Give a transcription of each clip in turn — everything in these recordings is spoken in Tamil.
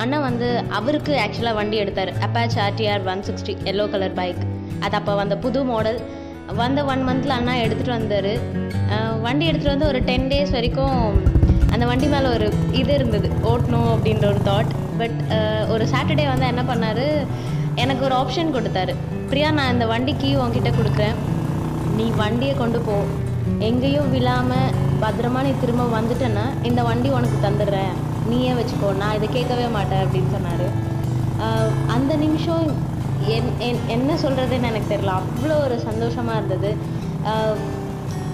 அண்ணா வந்து அவருக்கு ஆக்சுவலாக வண்டி எடுத்தார். Apache RTR 160 yellow colour bike. அது அப்போ வந்த புது மாடல். வந்த 1 மந்தில் அண்ணா எடுத்துகிட்டு வந்தார். வண்டி எடுத்துகிட்டு வந்து ஒரு 10 days வரைக்கும் அந்த வண்டி மேலே ஒரு இது இருந்தது, ஓட்டணும் அப்படின்ற ஒரு தாட். பட் ஒரு சாட்டர்டே வந்து என்ன பண்ணார், எனக்கு ஒரு ஆப்ஷன் கொடுத்தாரு. பிரியா, நான் இந்த வண்டி கீ உன்கிட்ட கொடுக்குறேன், நீ வண்டியை கொண்டு போ, எங்கேயும் விழாமல் பத்திரமா நீ திரும்ப வந்துட்டேன்னா இந்த வண்டி உனக்கு தந்துடுறேன், நீயே வச்சுக்கோ, நான் இதை கேட்கவே மாட்டேன் அப்படின்னு சொன்னார். அந்த நிமிஷம் என்ன சொல்கிறதுன்னு எனக்கு தெரியல, அவ்வளோ ஒரு சந்தோஷமாக இருந்தது.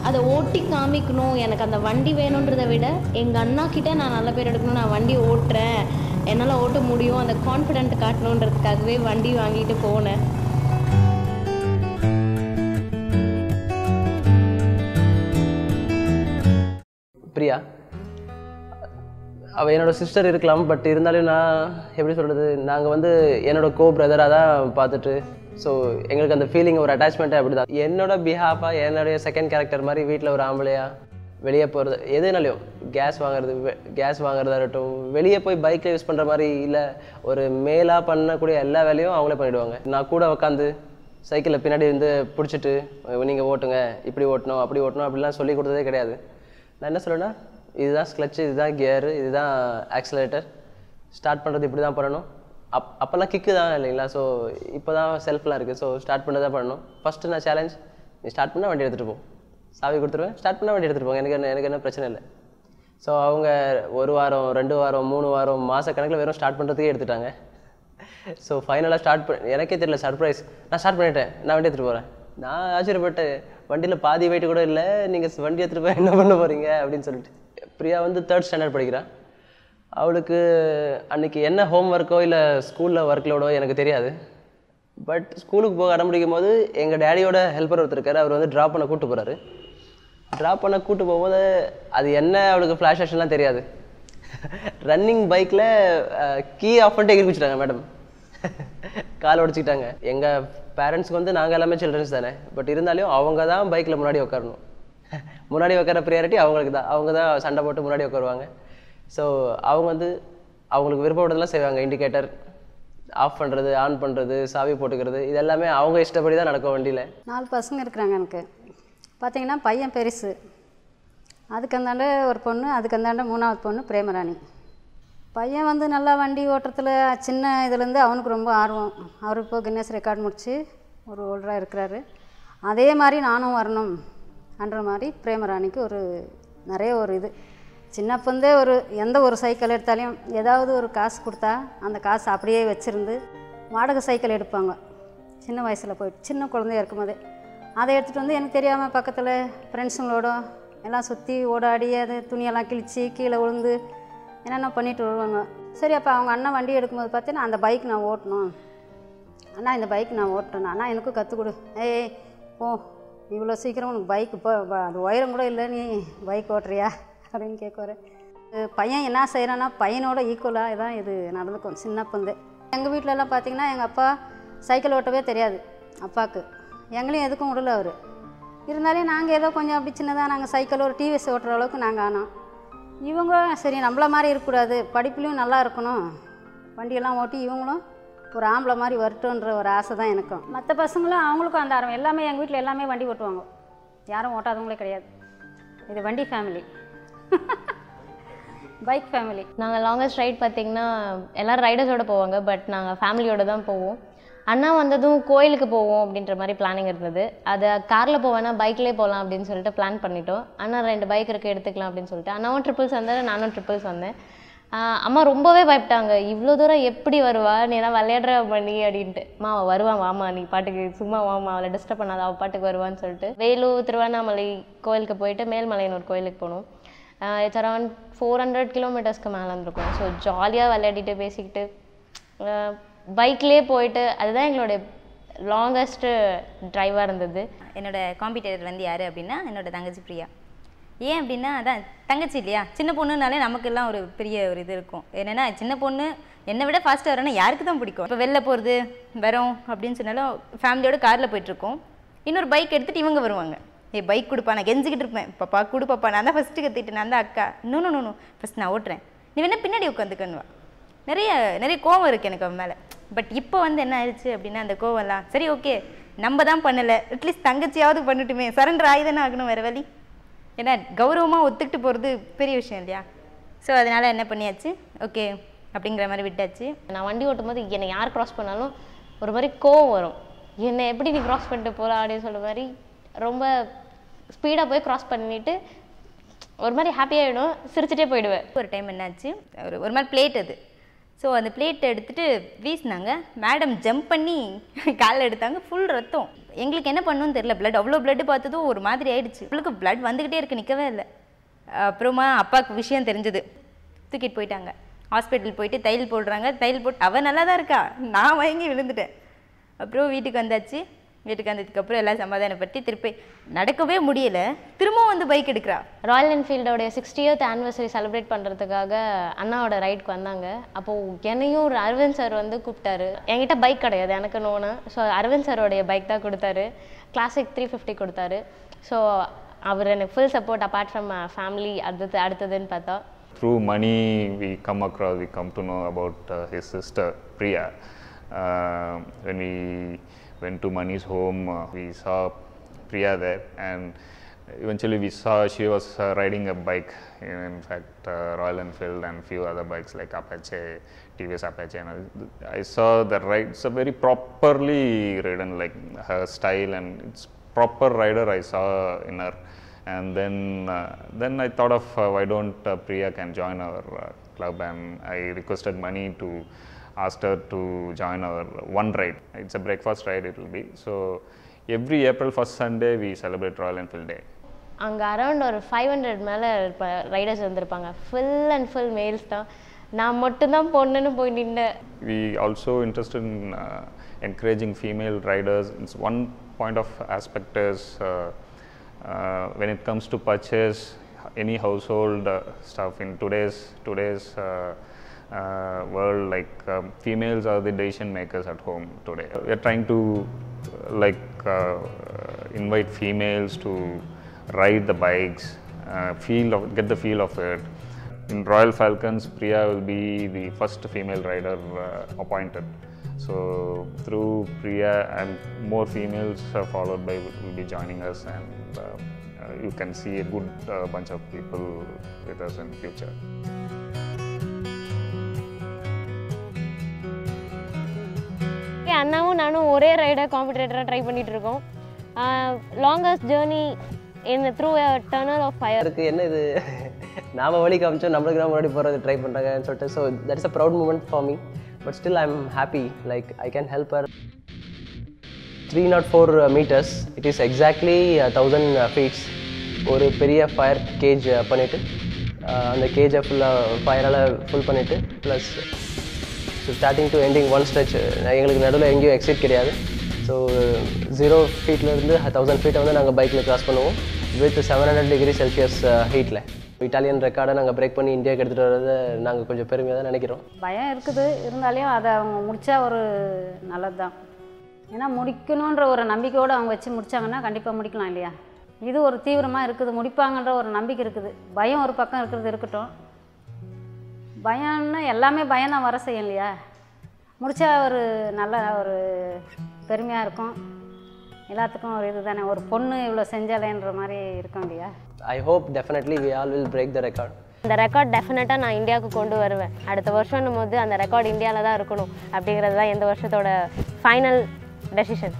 அதை ஓட்டி காமிக்கணும், எனக்கு அந்த வண்டி வேணுன்றதை விட எங்கள் அண்ணா கிட்டே நான் நல்ல பேர் எடுக்கணும், நான் வண்டி ஓட்டுறேன், என்னால் ஓட்ட முடியும், அந்த கான்ஃபிடென்ட் காட்டணுன்றதுக்காகவே வண்டி வாங்கிட்டு போனேன். பிரியா அவள் என்னோடய சிஸ்டர் இருக்கலாம், பட் இருந்தாலும் நான் எப்படி சொல்கிறது, நாங்கள் வந்து என்னோடய கோ பிரதராக தான் பார்த்துட்டு, ஸோ எங்களுக்கு அந்த ஃபீலிங், ஒரு அட்டாச்மெண்ட்டே அப்படி தான். என்னோட பிஹாஃபாக என்னுடைய செகண்ட் கேரக்டர் மாதிரி வீட்டில் ஒரு ஆம்பளையா வெளியே போகிறது, எதுனாலையும் கேஸ் வாங்குறதா இருக்கட்டும், வெளியே போய் பைக்கில் யூஸ் பண்ணுற மாதிரி இல்லை, ஒரு மேலாக பண்ணக்கூடிய எல்லா வேலையும் அவங்களே பண்ணிவிடுவாங்க. நான் கூட உட்காந்து சைக்கிளில் பின்னாடி வந்து பிடிச்சிட்டு நீங்கள் ஓட்டுங்க, இப்படி ஓட்டணும் அப்படி ஓட்டணும் அப்படிலாம் சொல்லி கொடுத்ததே கிடையாது. நான் என்ன சொல்லுவேன்னா, இதுதான் கிளச்சு, இதுதான் கியரு, இதுதான் ஆக்சிலேட்டர், ஸ்டார்ட் பண்ணுறது இப்படி தான் பண்ணணும். அப்போல்லாம் கிக்கு தான் இல்லைங்களா, ஸோ இப்போ தான் செல்ஃப்லாம் இருக்குது, ஸோ ஸ்டார்ட் பண்ணி தான் பண்ணணும். ஃபஸ்ட்டு நான் சேலஞ்ச், நீ ஸ்டார்ட் பண்ணால் வண்டி எடுத்துகிட்டு போ, சாவி கொடுத்துருவேன், ஸ்டார்ட் பண்ணால் வண்டி எடுத்துகிட்டு போங்க, எனக்கு என்ன பிரச்சனை இல்லை. ஸோ அவங்க 1 வாரம் 2 வாரம் 3 வாரம் மாதக்கணக்கில் வெறும் ஸ்டார்ட் பண்ணுறதுக்கே எடுத்துட்டாங்க. ஸோ ஃபைனலாக எனக்கே தெரியல, சர்ப்ரைஸ், நான் ஸ்டார்ட் பண்ணிட்டேன், நான் வண்டி எடுத்துகிட்டு போகிறேன். நான் ஆச்சரியப்பட்டேன், வண்டியில் பாதி வெயிட்டு கூட இல்லை, நீங்கள் வண்டி எடுத்துகிட்டு போய் என்ன பண்ண போகிறீங்க அப்படின்னு சொல்லிட்டு. பிரியா வந்து 3rd ஸ்டாண்டர்ட் படிக்கிறான். அவளுக்கு அன்றைக்கி என்ன ஹோம் ஒர்க்கோ இல்லை ஸ்கூலில் ஒர்க்லோடோ எனக்கு தெரியாது. பட் ஸ்கூலுக்கு போக அடம்பிடிக்கும் போது எங்கள் டேடியோட ஹெல்ப்பர் ஒருத்தர் இருக்கார், அவர் வந்து ட்ராப் பண்ண கூப்பிட்டு போகிறாரு. ட்ராப் பண்ண கூப்பிட்டு போகும்போது அது என்ன அவளுக்கு ஃப்ளாஷ் ஆக்ஷன்லாம் தெரியாது. ரன்னிங் பைக்கில் கீ ஆஃப் பண்ணிட்டு எகிரி வச்சுட்டாங்க மேடம், கால் உடச்சிக்கிட்டாங்க. எங்கள் பேரண்ட்ஸுக்கு வந்து நாங்கள் எல்லாமே சில்ட்ரன்ஸ் தானே, பட் இருந்தாலும் அவங்க தான் பைக்கில் முன்னாடி உட்காரணும், முன்னாடி உட்கார ப்ரியாரிட்டி அவங்களுக்கு தான். அவங்க தான் சண்டை போட்டு முன்னாடி உட்காருவாங்க. ஸோ அவங்க வந்து அவங்களுக்கு விருப்பப்பட்டதெல்லாம் செய்வாங்க. இண்டிகேட்டர் ஆஃப் பண்ணுறது, ஆன் பண்ணுறது, சாவி போட்டுக்கிறது, இது எல்லாமே அவங்க இஷ்டப்படி தான் நடக்கும் வண்டியில். 4 பசங்க இருக்கிறாங்க எனக்கு. பார்த்திங்கன்னா பையன் பெருசு, அதுக்கு அந்தாண்ட ஒரு பொண்ணு, அதுக்கு அந்தாண்ட 3வது பொண்ணு பிரேமராணி. பையன் வந்து நல்லா வண்டி ஓட்டுறதுல சின்ன இதுலேருந்து அவனுக்கு ரொம்ப ஆர்வம். அவர் இப்போ கின்னஸ் ரெக்கார்ட் முடித்து ஒரு ஹோல்டராக இருக்கிறாரு. அதே மாதிரி நானும் வரணும் அன்ற மாதிரி பிரேமராணிக்கு நிறைய ஒரு இது. சின்னப்பந்தே எந்த ஒரு சைக்கிள் எடுத்தாலையும் ஏதாவது ஒரு காசு கொடுத்தா அந்த காசு அப்படியே வச்சுருந்து வாடகை சைக்கிள் எடுப்பாங்க. சின்ன வயசில் போயிட்டு சின்ன குழந்தையா இருக்கும்போதே அதை எடுத்துகிட்டு வந்து எனக்கு தெரியாமல் பக்கத்தில் ஃப்ரெண்ட்ஸுங்களோட எல்லாம் சுற்றி ஓடாடி அது துணியெல்லாம் கிழித்து கீழே விழுந்து என்னென்ன பண்ணிட்டு வருவாங்க. சரி, அப்போ அவங்க அண்ணன் வண்டி எடுக்கும்போது பார்த்தீங்கன்னா அந்த பைக் நான் ஓட்டணும், அண்ணா இந்த பைக் நான் ஓட்டுறேன், அண்ணா எனக்கும் கற்றுக் கொடு, ஏய் போ இவ்வளோ சீக்கிரம் உனக்கு பைக்கு இப்போ அது உயரம் கூட இல்லை, நீ பைக் ஓட்டுறியா அப்படின்னு கேட்குவார். பையன் என்ன செய்கிறான்னா பையனோட ஈக்குவலாக தான் இது நடந்துக்கும் சின்னப்பந்தே. எங்கள் வீட்டிலலாம் பார்த்திங்கன்னா எங்கள் அப்பா சைக்கிள் ஓட்டவே தெரியாது அப்பாவுக்கு, எங்களையும் எதுக்கும் விடல அவர். இருந்தாலும் நாங்கள் ஏதோ கொஞ்சம் அப்படி சின்னதாக நாங்கள் சைக்கிள் ஒரு டிவிஎஸ் ஓட்டுற அளவுக்கு நாங்கள் ஆனோம். இவங்க சரி நம்மள மாதிரி இருக்கக்கூடாது, படிப்புலையும் நல்லா இருக்கணும், வண்டியெல்லாம் ஓட்டி இவங்களும் ஒரு ஆம்பளை மாதிரி வரட்டுன்ற ஒரு ஆசை தான் எனக்கும். மற்ற பசங்களும் அவங்களுக்கும் அந்த ஆரம்பம். எல்லாமே எங்கள் வீட்டில் எல்லாமே வண்டி ஓட்டுவாங்க, யாரும் ஓட்டாதவங்களே கிடையாது. இது வண்டி ஃபேமிலி, பைக் ஃபேமிலி. நாங்கள் லாங்கஸ்ட் ரைட் பார்த்திங்கன்னா எல்லோரும் ரைடர்ஸோடு போவாங்க, பட் நாங்கள் ஃபேமிலியோடு தான் போவோம். அண்ணா வந்ததும் கோயிலுக்கு போவோம் அப்படின்ற மாதிரி பிளானிங் இருந்தது. அதை காரில் போவேன்னா பைக்லேயே போகலாம் அப்படின்னு சொல்லிட்டு பிளான் பண்ணிட்டோம். அண்ணா 2 பைக் இருக்குது எடுத்துக்கலாம் அப்படின்னு சொல்லிட்டு அண்ணாவும் ட்ரிப்பிள்ஸ் வந்தார், நானும் ட்ரிப்பிள்ஸ் வந்தேன். அம்மா ரொம்பவே பயப்பட்டாங்க, இவ்வளோ தூரம் எப்படி வருவா, நீ எல்லாம் விளையாடுற பண்ணி அப்படின்ட்டு. அவள் வருவான், வாமா நீ பாட்டுக்கு சும்மா வாமா, அவளை டிஸ்டர்ப் பண்ணாத, அவள் பாட்டுக்கு வருவான்னு சொல்லிட்டு வேலூர் திருவண்ணாமலை கோயிலுக்கு போயிட்டு மேல்மலைன்னு ஒரு கோயிலுக்கு போனோம். இட்ஸ் அரௌண்ட் 400 கிலோமீட்டர்ஸ்க்கு மேலே இருந்திருக்கும். ஸோ ஜாலியாக விளையாடிட்டு பேசிக்கிட்டு பைக்லேயே போயிட்டு அதுதான் எங்களுடைய லாங்கஸ்ட்டு ட்ரைவாக இருந்தது. என்னோடய காம்படிட்டர் வந்து யார் அப்படின்னா என்னோடய தங்கச்சி பிரியா. ஏன் அப்படின்னா அதான் தங்கச்சி இல்லையா, சின்ன பொண்ணுனாலே நமக்கெல்லாம் ஒரு பெரிய ஒரு இது இருக்கும். என்னென்னா சின்ன பொண்ணு என்னை விட ஃபாஸ்ட்டாக வரேன்னா யாருக்கு தான் பிடிக்கும். இப்போ வெளில போகிறது வரோம் அப்படின்னு சொன்னாலும் ஃபேமிலியோட காரில் போயிட்டுருக்கோம், இன்னொரு பைக் எடுத்துகிட்டு இவங்க வருவாங்க, பைக் கொடுப்பா, நான் கெஞ்சிக்கிட்டு இருப்பேன், பாப்பா கொடு பாப்பா, நான் தான் ஃபஸ்ட்டு கற்றுக்கிட்டு, நான் தான் அக்கா, இன்னொன்று ஃபஸ்ட் நான் ஓட்டுறேன், நீ வேணா பின்னாடி உட்காந்துக்கணுவா. நிறைய நிறைய கோவம் இருக்குது எனக்கு அவன் மேலே. பட் இப்போ வந்து என்ன ஆயிடுச்சு அப்படின்னா அந்த கோவம்லாம் சரி ஓகே நம்ம தான் பண்ணலை, அட்லீஸ்ட் தங்கச்சியாவது பண்ணிட்டுமே, சரண்டர் ஆகிதானே ஆகணும் வேறு வழி. ஏன்னா கௌரவமாக ஒத்துக்கிட்டு போகிறது பெரிய விஷயம் இல்லையா. ஸோ அதனால் என்ன பண்ணியாச்சு, ஓகே அப்படிங்கிற மாதிரி விட்டாச்சு. நான் வண்டி ஓட்டும் போது என்னை யார் க்ராஸ் பண்ணாலும் ஒரு மாதிரி கோவம் வரும். என்னை எப்படி நீ க்ராஸ் பண்ணிட்டு போகலாம் அப்படின்னு சொல்கிற மாதிரி ரொம்ப ஸ்பீடாக போய் க்ராஸ் பண்ணிவிட்டு ஒரு மாதிரி ஹாப்பியாகிடும், சிரிச்சிட்டே போயிடுவேன். ஒரு டைம் என்னாச்சு, ஒரு மாதிரி பிளேட் அது. ஸோ அந்த பிளேட்டை எடுத்துகிட்டு வீசினாங்க, மேடம் ஜம்ப் பண்ணி காலில் எடுத்தாங்க, ஃபுல் ரத்தம். எங்களுக்கு என்ன பண்ணணும்னு தெரியல, பிளட் அவ்வளோ பிளட்டு பார்த்ததும் ஒரு மாதிரி ஆயிடுச்சு. உங்களுக்கு பிளட் வந்துக்கிட்டே இருக்கு, நிற்கவே இல்லை. அப்புறமா அப்பாவுக்கு விஷயம் தெரிஞ்சது, தூக்கிட்டு போயிட்டாங்க ஹாஸ்பிட்டல். போயிட்டு தையல் போடுறாங்க, தையல் போட்டு அவள் நல்லா தான் இருக்கா, நான் வாங்கி விழுந்துட்டேன். அப்புறம் வீட்டுக்கு வந்தாச்சு. வீட்டுக்கு வந்ததுக்கப்புறம் எல்லாம் சமாதானப்படுத்தி திருப்பி நடக்கவே முடியலை, திரும்பவும் வந்து பைக் எடுக்கிறா. ராயல் என்ஃபீல்டோடைய 60th ஆனிவர்சரி செலிப்ரேட் பண்ணுறதுக்காக அண்ணாவோட ரைடுக்கு வந்தாங்க. அப்போது என்னையும் ஒரு அரவிந்த் சார் வந்து கூப்பிட்டாரு. என்கிட்ட பைக் கிடையாது, எனக்கு நோனு. ஸோ அரவிந்த் சாரோடைய பைக் தான் கொடுத்தாரு, கிளாசிக் 350 கொடுத்தாரு. ஸோ அவர் எனக்கு full support apart from family. அடுத்ததுன்னு பார்த்தா through money we come to know about his sister Priya. When we went to Mani's home, we saw Priya there, and eventually we saw she was riding a bike, in fact Royal Enfield and few other bikes like Apache, TVS Apache, and I saw the ride. It's a very properly ridden, like her style, and it's proper rider I saw in her. And then I thought of why don't Priya can join our club, and I requested Mani to ask her to join our one ride. It's a breakfast ride it will be. So every April 1st Sunday we celebrate Royal Enfield Day. அங்கே அரௌண்ட் ஒரு 500 மேலே ரைடர்ஸ் வந்திருப்பாங்க, ஃபுல் அண்ட் ஃபுல் மேல்ஸ் தான். நான் மட்டும்தான் பொண்ணுன்னு போய் நின்றேன். We also interested in encouraging female riders. It's one point of aspect is when it comes to purchase any household stuff in today's world, like females are the decision makers at home today. We are trying to invite females to ride the bikes, get the feel of it. In Royal Falcons, Priya will be the first female rider appointed. So through Priya and more females followed by will be joining us, and you can see a good bunch of people with us in future. அண்ணாவும் நானும் ஒரே ரைடை காம்படிட்டராக ட்ரை பண்ணிகிட்டு இருக்கோம். Longest journey in through a tunnel of fire. அதுக்கு என்ன இது, நாம வழி காமிச்சோம், நம்மளுக்கு தான் முன்னாடி போகிறது ட்ரை பண்ணுறாங்கன்னு சொல்லிட்டு. So that is a proud moment for me. But still I'm happy, like I can help her. 304 meters, it is exactly 1000 feet. ஒரு பெரிய ஃபயர் கேஜ் பண்ணிவிட்டு அந்த கேஜை ஃபுல்லாக ஃபயரால் ஃபுல் பண்ணிவிட்டு plus starting to ending one stretch எங்களுக்கு நடுவில் எங்கேயும் எக்ஸிட் கிடையாது. ஸோ 0 ஃபீட்லேருந்து 1000 ஃபீட்டை வந்து நாங்கள் பைக்கில் கிராஸ் பண்ணுவோம் வித் 700 டிகிரி செல்சியஸ் ஹீட்டில். இட்டாலியன் ரெக்கார்டை நாங்கள் பிரேக் பண்ணி இந்தியாவுக்கு எடுத்துகிட்டு வர்றதை நாங்கள் கொஞ்சம் பெருமையாக தான் நினைக்கிறோம். பயம் இருக்குது, இருந்தாலையும் அதை அவங்க முடித்தா ஒரு நல்லது தான். ஏன்னா முடிக்கணுன்ற ஒரு நம்பிக்கையோடு அவங்க வச்சு முடித்தாங்கன்னா கண்டிப்பாக முடிக்கலாம் இல்லையா. இது ஒரு தீவிரமாக இருக்குது, முடிப்பாங்கன்ற ஒரு நம்பிக்கை இருக்குது. பயம் ஒரு பக்கம் இருக்கிறது இருக்கட்டும், பயம்னா எல்லாமே பயம் தான் வர செய்யும் இல்லையா. முடித்தா ஒரு நல்ல ஒரு பெருமையாக இருக்கும், எல்லாத்துக்கும் ஒரு இது தானே, ஒரு பொண்ணு இவ்வளோ செஞ்சாலேன்ற மாதிரி இருக்கும் இல்லையா. I hope definitely we all will break the record. அந்த ரெக்கார்ட் டெஃபினட்டாக நான் இந்தியாவுக்கு கொண்டு வருவேன். அடுத்த வருஷம் போது அந்த ரெக்கார்ட் இந்தியாவில் தான் இருக்கணும் அப்படிங்கிறது தான் இந்த வருஷத்தோட ஃபைனல் டெசிஷன்.